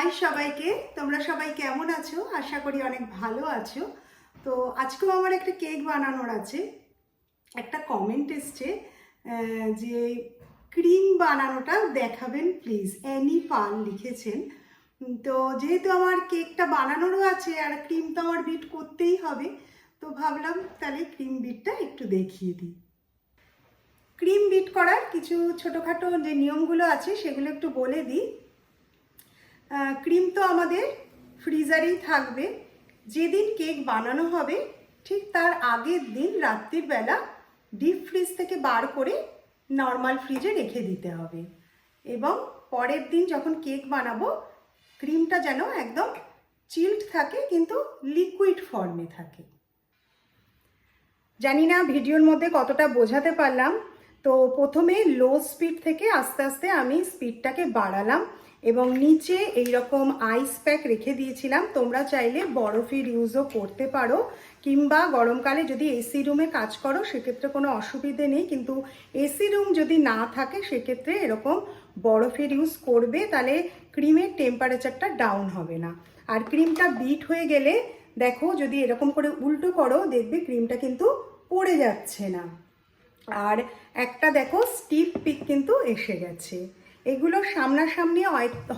High সবাইকে, তোমরা সবাই কেমন আছো? আশা করি অনেক ভালো আছো। তো আজকেও আমার একটা কেক বানানোর আছে। একটা কমেন্ট এসছে যে ক্রিম বানানোটা দেখাবেন প্লিজ, অ্যানি পাল লিখেছেন। তো যেহেতু আমার কেকটা বানানোরও আছে আর ক্রিম তো আমার বিট করতেই হবে, তো ভাবলাম তাহলে ক্রিম বিটটা একটু দেখিয়ে দিই। ক্রিম বিট করার কিছু ছোটোখাটো যে নিয়মগুলো আছে সেগুলো একটু বলে দিই। ক্রিম তো আমাদের ফ্রিজারেই থাকবে। যেদিন কেক বানানো হবে ঠিক তার আগের দিন রাত্রির বেলা ডিপ ফ্রিজ থেকে বার করে নর্মাল ফ্রিজে রেখে দিতে হবে, এবং পরের দিন যখন কেক বানাবো ক্রিমটা যেন একদম চিল্ড থাকে, কিন্তু লিকুইড ফর্মে থাকে। জানি না ভিডিওর মধ্যে কতটা বোঝাতে পারলাম। তো প্রথমে লো স্পিড থেকে আস্তে আস্তে আমি স্পিডটাকে বাড়ালাম এবং নিচে এইরকম আইস প্যাক রেখে দিয়েছিলাম। তোমরা চাইলে বরফের ইউজও করতে পারো, কিংবা গরমকালে যদি এসি রুমে কাজ করো সেক্ষেত্রে কোনো অসুবিধে নেই, কিন্তু এসি রুম যদি না থাকে সেক্ষেত্রে এরকম বরফের ইউজ করবে, তাহলে ক্রিমের টেম্পারেচারটা ডাউন হবে না। আর ক্রিমটা বিট হয়ে গেলে দেখো, যদি এরকম করে উল্টো করো দেখবে ক্রিমটা কিন্তু পড়ে যাচ্ছে না। আর একটা দেখো স্টিপ পিক কিন্তু এসে গেছে। এগুলো সামনাসামনি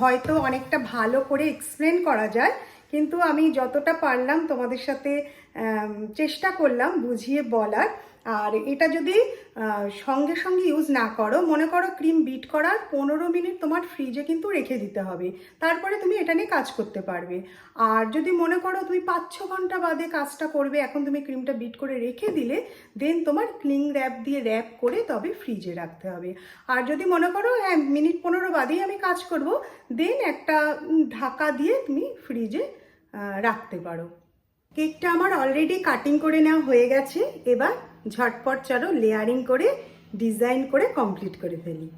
হয়তো অনেকটা ভালো করে এক্সপ্লেন করা যায়, কিন্তু আমি যতটা পারলাম তোমাদের সাথে চেষ্টা করলাম বুঝিয়ে বলার। আর এটা যদি সঙ্গে সঙ্গে ইউজ না করো, মনে করো ক্রিম বিট করার 15 মিনিট তোমার ফ্রিজে কিন্তু রেখে দিতে হবে, তারপরে তুমি এটা নিয়ে কাজ করতে পারবে। আর যদি মনে করো তুমি 5-6 ঘন্টা বাদে কাজটা করবে, এখন তুমি ক্রিমটা বিট করে রেখে দিলে দেন তোমার ক্লিং র্যাপ দিয়ে র্যাপ করে তবে ফ্রিজে রাখতে হবে। আর যদি মনে করো হ্যাঁ মিনিট 15 বাদেই আমি কাজ করব, দেন একটা ঢাকা দিয়ে তুমি ফ্রিজে রাখতে পারো। কেকটা আমার অলরেডি কাটিং করে নেওয়া হয়ে গেছে, এবার ঝটপট চলো লেয়ারিং করে ডিজাইন করে কমপ্লিট করে ফেলি।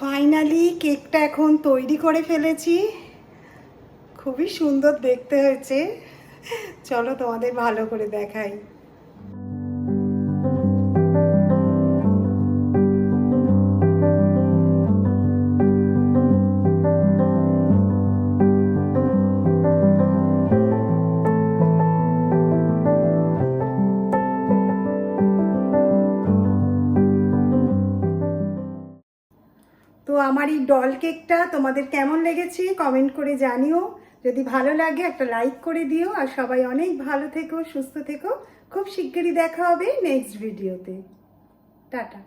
ফাইনালি কেকটা এখন তৈরি করে ফেলেছি, খুবই সুন্দর দেখতে হয়েছে। চলো তোমাদের ভালো করে দেখাই। তো আমার এই ডল কেকটা তোমাদের কেমন লেগেছে কমেন্ট করে জানিও। যদি ভালো লাগে একটা লাইক করে দিও, আর সবাই অনেক ভালো থেকো, সুস্থ থেকো। খুব শিগগিরই দেখা হবে নেক্সট ভিডিওতে। টাটা।